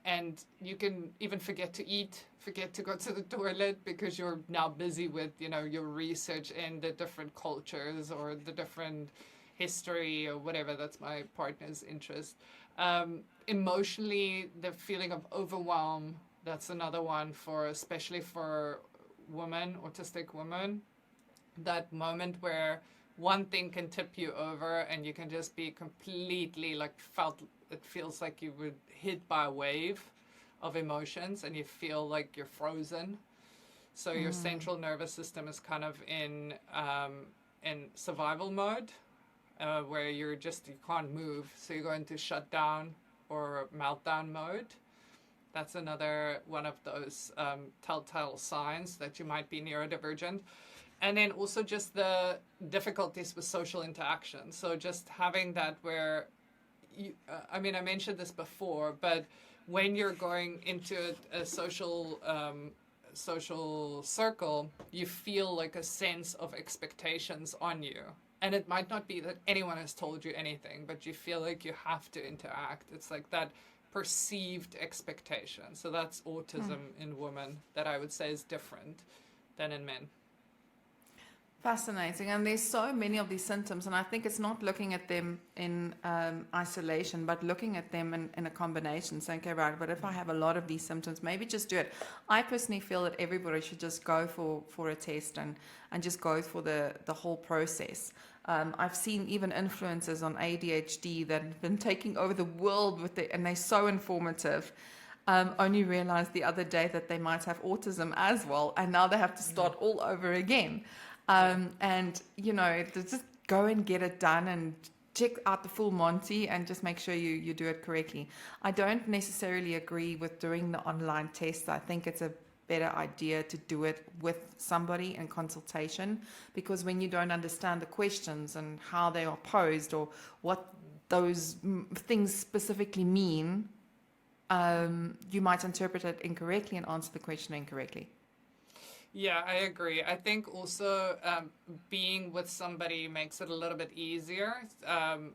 and you can even forget to eat, forget to go to the toilet because you're now busy with, your research in the different cultures or the different history or whatever, that's my partner's interest. Emotionally, the feeling of overwhelm, that's another one especially for women, autistic women. That moment where one thing can tip you over and you can just be completely it feels like you were hit by a wave of emotions and you feel like you're frozen. So your central nervous system is kind of in survival mode, where you can't move. So you go into shutdown or meltdown mode. That's another one of those telltale signs that you might be neurodivergent. And then also just the difficulties with social interaction. So just having that where, I mentioned this before, but when you're going into a social circle, you feel like a sense of expectations on you. And it might not be that anyone has told you anything, but you feel like you have to interact. It's like that perceived expectation. So that's autism in women that I would say is different than in men. Fascinating. And there's so many of these symptoms, and I think it's not looking at them in isolation, but looking at them in a combination, saying, okay, right, but if I have a lot of these symptoms, maybe just do it. I personally feel that everybody should just go for a test and just go for the whole process. I've seen even influencers on AuDHD that have been taking over the world and they're so informative. Only realized the other day that they might have autism as well, and now they have to start all over again. And, to just go and get it done and check out the full Monty and just make sure you do it correctly. I don't necessarily agree with doing the online tests. I think it's a better idea to do it with somebody in consultation, because when you don't understand the questions and how they are posed or what those things specifically mean, you might interpret it incorrectly and answer the question incorrectly. Yeah, I agree. I think also being with somebody makes it a little bit easier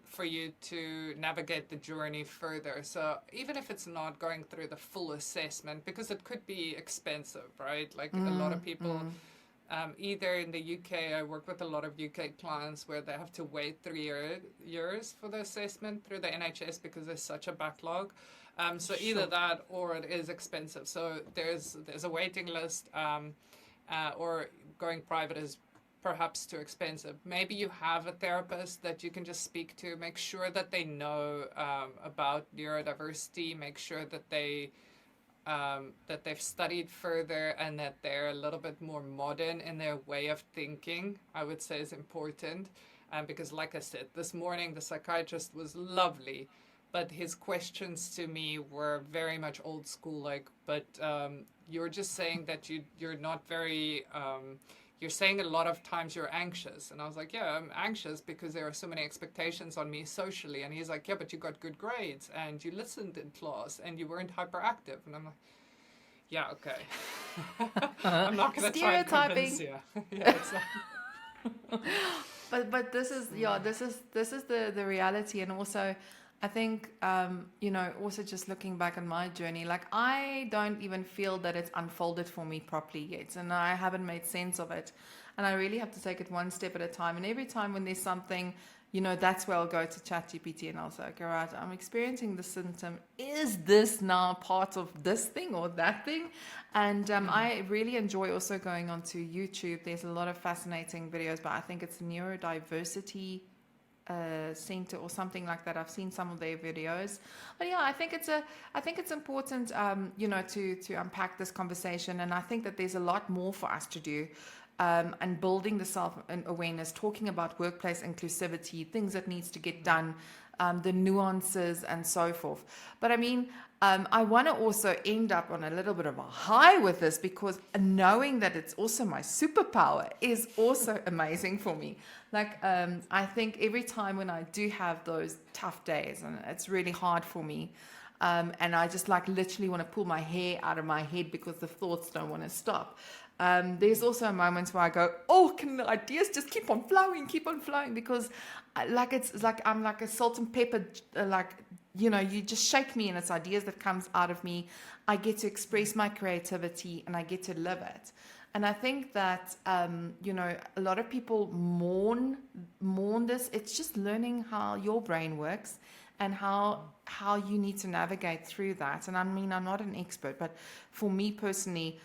for you to navigate the journey further. So even if it's not going through the full assessment, because it could be expensive, right? Like a lot of people, either in the UK, I work with a lot of UK clients where they have to wait 3 years for the assessment through the NHS because there's such a backlog. So either that or it is expensive. So there's a waiting list. Or going private is perhaps too expensive. Maybe you have a therapist that you can just speak to. Make sure that they know about neurodiversity. Make sure that they've studied further and that they're a little bit more modern in their way of thinking, I would say is important. Because like I said, this morning the psychiatrist was lovely, but his questions to me were very much old school, but you're just saying that you're not very, you're saying a lot of times you're anxious. And I was like, yeah, I'm anxious because there are so many expectations on me socially. And he's like, yeah, but you got good grades and you listened in class and you weren't hyperactive. And I'm like, yeah, okay. I'm not going to try and convince you. Yeah, it's not. But this is the reality. And also I think, also just looking back on my journey, like I don't even feel that it's unfolded for me properly yet. And I haven't made sense of it. And I really have to take it one step at a time. And every time when there's something, that's where I'll go to ChatGPT and I'll say, okay, right, I'm experiencing the symptom. Is this now part of this thing or that thing? And I really enjoy also going onto YouTube. There's a lot of fascinating videos, but I think it's Neurodiversity Center or something like that. I've seen some of their videos, but yeah, I think it's important, to unpack this conversation. And I think that there's a lot more for us to do, and building the self-awareness, talking about workplace inclusivity, things that needs to get done, the nuances and so forth. But I want to also end up on a little bit of a high with this, because knowing that it's also my superpower is also amazing for me. Like, I think every time when I do have those tough days and it's really hard for me, and I just literally want to pull my hair out of my head because the thoughts don't want to stop. There's also moments where I go, oh, can the ideas just keep on flowing, because it's like I'm like a salt and pepper, you just shake me and it's ideas that comes out of me. I get to express my creativity and I get to live it. And I think that, a lot of people mourn this. It's just learning how your brain works and how you need to navigate through that. And I mean, I'm not an expert, but for me personally,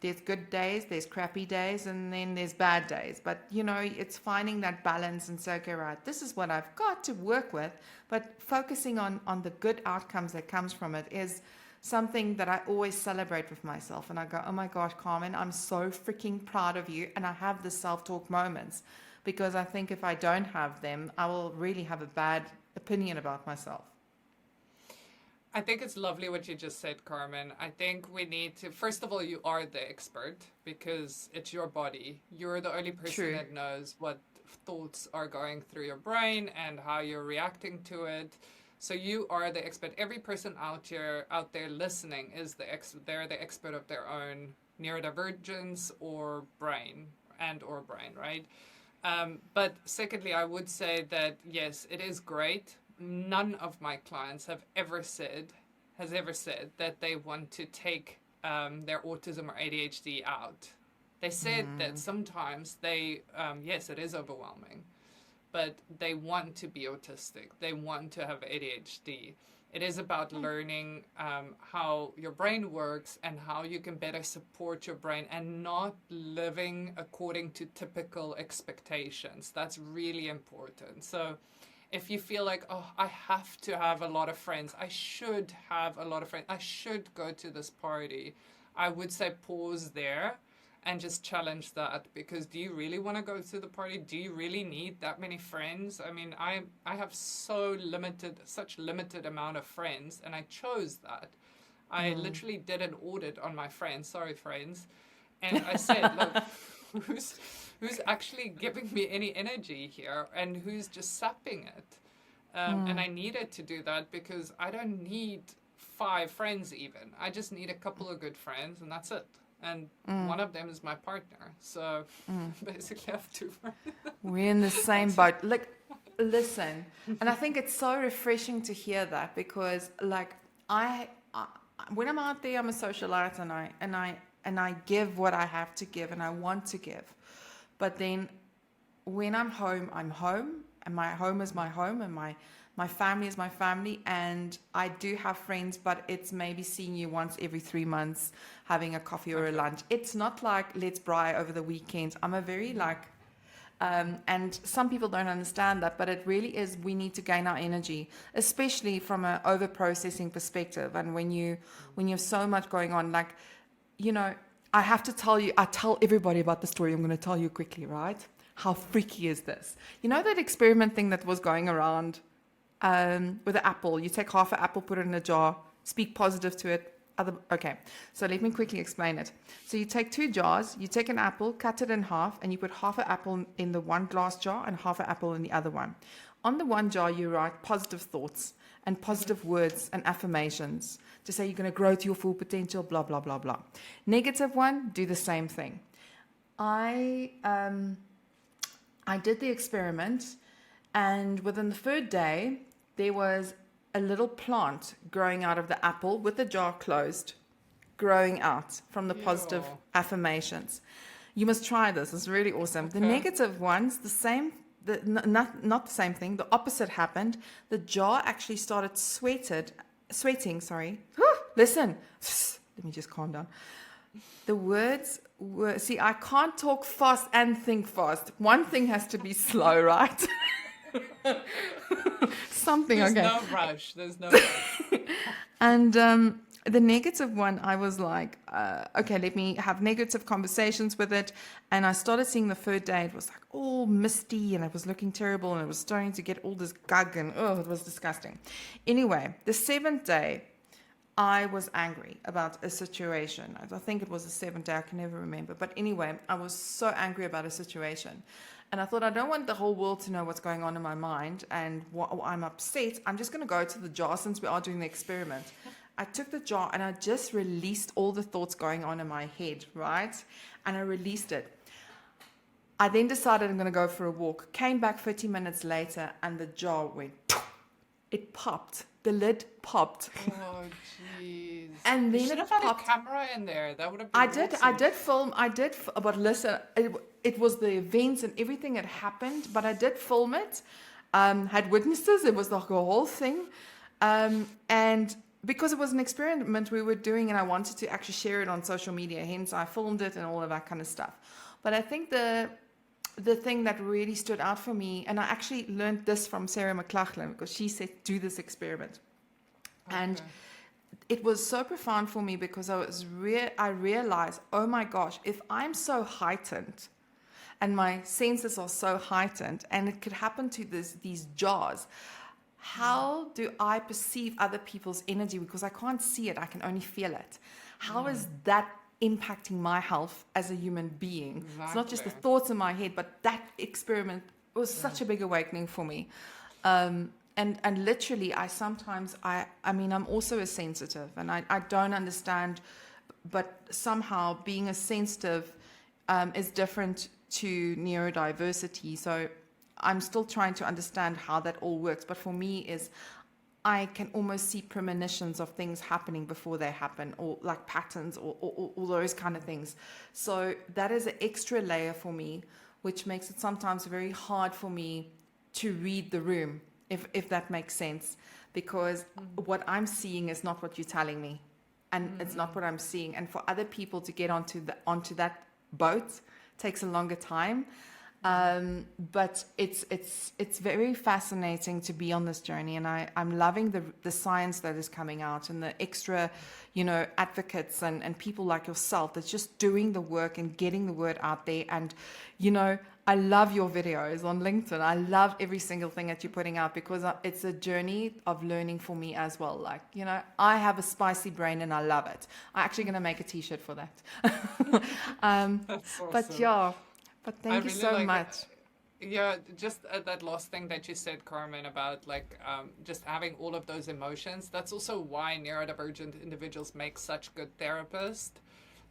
there's good days, there's crappy days, and then there's bad days. But, it's finding that balance and say, okay, right, this is what I've got to work with. But focusing on the good outcomes that comes from it is something that I always celebrate with myself. And I go, oh my gosh, Carmen, I'm so freaking proud of you. And I have the self-talk moments because I think if I don't have them, I will really have a bad opinion about myself. I think it's lovely what you just said, Carmen. I think we need to, first of all, you are the expert because it's your body. You're the only person True. that knows what thoughts are going through your brain and how you're reacting to it. So you are the expert. Every person out there listening is they're the expert of their own neurodivergence or brain, right? But secondly, I would say that, yes, it is great. None of my clients has ever said that they want to take their autism or ADHD out. They said that sometimes yes, it is overwhelming, but they want to be autistic. They want to have ADHD. It is about learning how your brain works and how you can better support your brain and not living according to typical expectations. That's really important. So if you feel like, oh, I have to have a lot of friends, I should have a lot of friends, I should go to this party, I would say pause there and just challenge that, because do you really want to go to the party? Do you really need that many friends? I mean, I have such limited amount of friends, and I chose that. I literally did an audit on my friends, sorry friends, and I said, look, who's actually giving me any energy here and who's just sapping it? And I needed to do that because I don't need 5 friends even. I just need a couple of good friends and that's it. And one of them is my partner. So basically I have 2 friends. We're in the same boat. Like, listen, and I think it's so refreshing to hear that because, like, I when I'm out there, I'm a socialite and I give what I have to give and I want to give. But then when I'm home, and my home is my home, and my family is my family, and I do have friends, but it's maybe seeing you once every 3 months, having a coffee or a lunch. It's not like let's braai over the weekends. I'm a very and some people don't understand that, but it really is, we need to gain our energy, especially from an over-processing perspective. And when you have so much going on, like, I have to tell you, I tell everybody about the story. I'm going to tell you quickly, right? How freaky is this? You know that experiment thing that was going around with an apple? You take half an apple, put it in a jar, speak positive to it. Okay, so let me quickly explain it. So you take 2 jars, you take an apple, cut it in half, and you put half an apple in the one glass jar and half an apple in the other one. On the one jar, you write positive thoughts and positive words and affirmations to say you're going to grow to your full potential, blah, blah, blah, blah. Negative one, do the same thing. I did the experiment, and within the 3rd day, there was a little plant growing out of the apple with the jar closed, growing out from the positive affirmations. You must try this. It's really awesome. Okay. The negative ones, the same. Not the same thing. The opposite happened. The jar actually started sweating. Sorry. Listen. Let me just calm down. The words were, see, I can't talk fast and think fast. One thing has to be slow, right? There's no rush. And the negative one, I was like, okay, let me have negative conversations with it. And I started seeing the 3rd day, it was like all misty and it was looking terrible and it was starting to get all this gug and it was disgusting. Anyway, the 7th day, I was angry about a situation. I think it was the 7th day, I can never remember. But anyway, I was so angry about a situation. And I thought, I don't want the whole world to know what's going on in my mind and I'm upset. I'm just going to go to the jar since we are doing the experiment. I took the jar and I just released all the thoughts going on in my head, right? And I released it. I then decided I'm going to go for a walk. Came back 30 minutes later and the jar went, it popped. The lid popped. Oh, jeez. And then you should it have had popped. a camera in there. That would have been I awesome. did film, but listen, it was the events and everything that happened, but I did film it, had witnesses, it was like a whole thing. And because it was an experiment we were doing and I wanted to actually share it on social media, hence I filmed it and all of that kind of stuff. But I think the thing that really stood out for me, and I actually learned this from Sarah McLachlan because she said, do this experiment. Okay. And it was so profound for me because I realized, oh my gosh, if I'm so heightened and my senses are so heightened and it could happen to these jars, how do I perceive other people's energy? Because I can't see it, I can only feel it. How is that impacting my health as a human being? Exactly. It's not just the thoughts in my head, but that experiment was such a big awakening for me. And literally, I mean, I'm also a sensitive and I don't understand, but somehow being a sensitive is different to neurodiversity. So I'm still trying to understand how that all works. But for me I can almost see premonitions of things happening before they happen, or like patterns or all those kind of things. So that is an extra layer for me, which makes it sometimes very hard for me to read the room, if that makes sense, because what I'm seeing is not what you're telling me, and it's not what I'm seeing. And for other people to get onto that boat takes a longer time. But it's very fascinating to be on this journey, and I'm loving the science that is coming out and the extra, advocates and people like yourself that's just doing the work and getting the word out there. And, I love your videos on LinkedIn. I love every single thing that you're putting out because it's a journey of learning for me as well. Like, I have a spicy brain and I love it. I'm actually going to make a t-shirt for that. That's awesome. But yeah. But thank you so much. Yeah, just that last thing that you said, Carmen, about just having all of those emotions. That's also why neurodivergent individuals make such good therapists,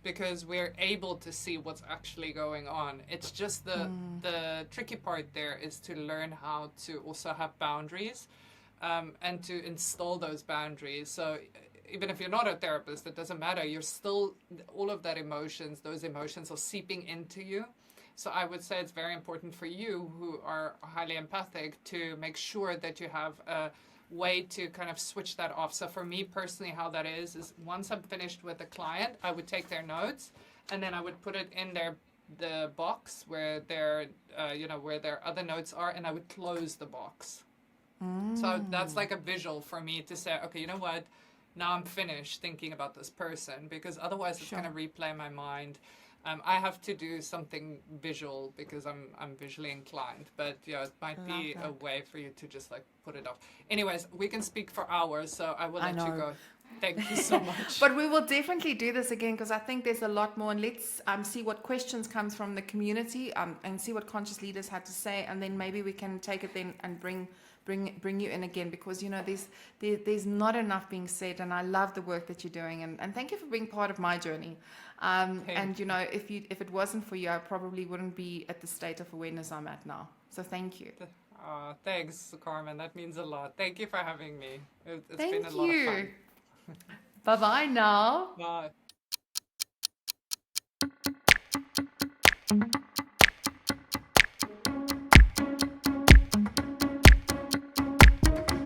because we're able to see what's actually going on. It's just the tricky part there is to learn how to also have boundaries, and to install those boundaries. So even if you're not a therapist, it doesn't matter. You're still, all of those emotions are seeping into you. So I would say it's very important for you who are highly empathic to make sure that you have a way to kind of switch that off. So for me personally, how that is once I'm finished with the client, I would take their notes and then I would put it in the box where their where their other notes are, and I would close the box. So that's like a visual for me to say, okay, you know what? Now I'm finished thinking about this person, because otherwise it's going to replay my mind. I have to do something visual because I'm visually inclined, but it might be a way for you to just like put it off. Anyways, we can speak for hours, so I will let you go. Thank you so much. But we will definitely do this again because I think there's a lot more, and let's see what questions comes from the community and see what conscious leaders had to say, and then maybe we can take it then and bring you in again, because there's not enough being said, and I love the work that you're doing, and thank you for being part of my journey. And if it wasn't for you, I probably wouldn't be at the state of awareness I'm at now. So thank you. Thanks, Carmen. That means a lot. Thank you for having me. It's been a lot of fun. Bye-bye now. Bye.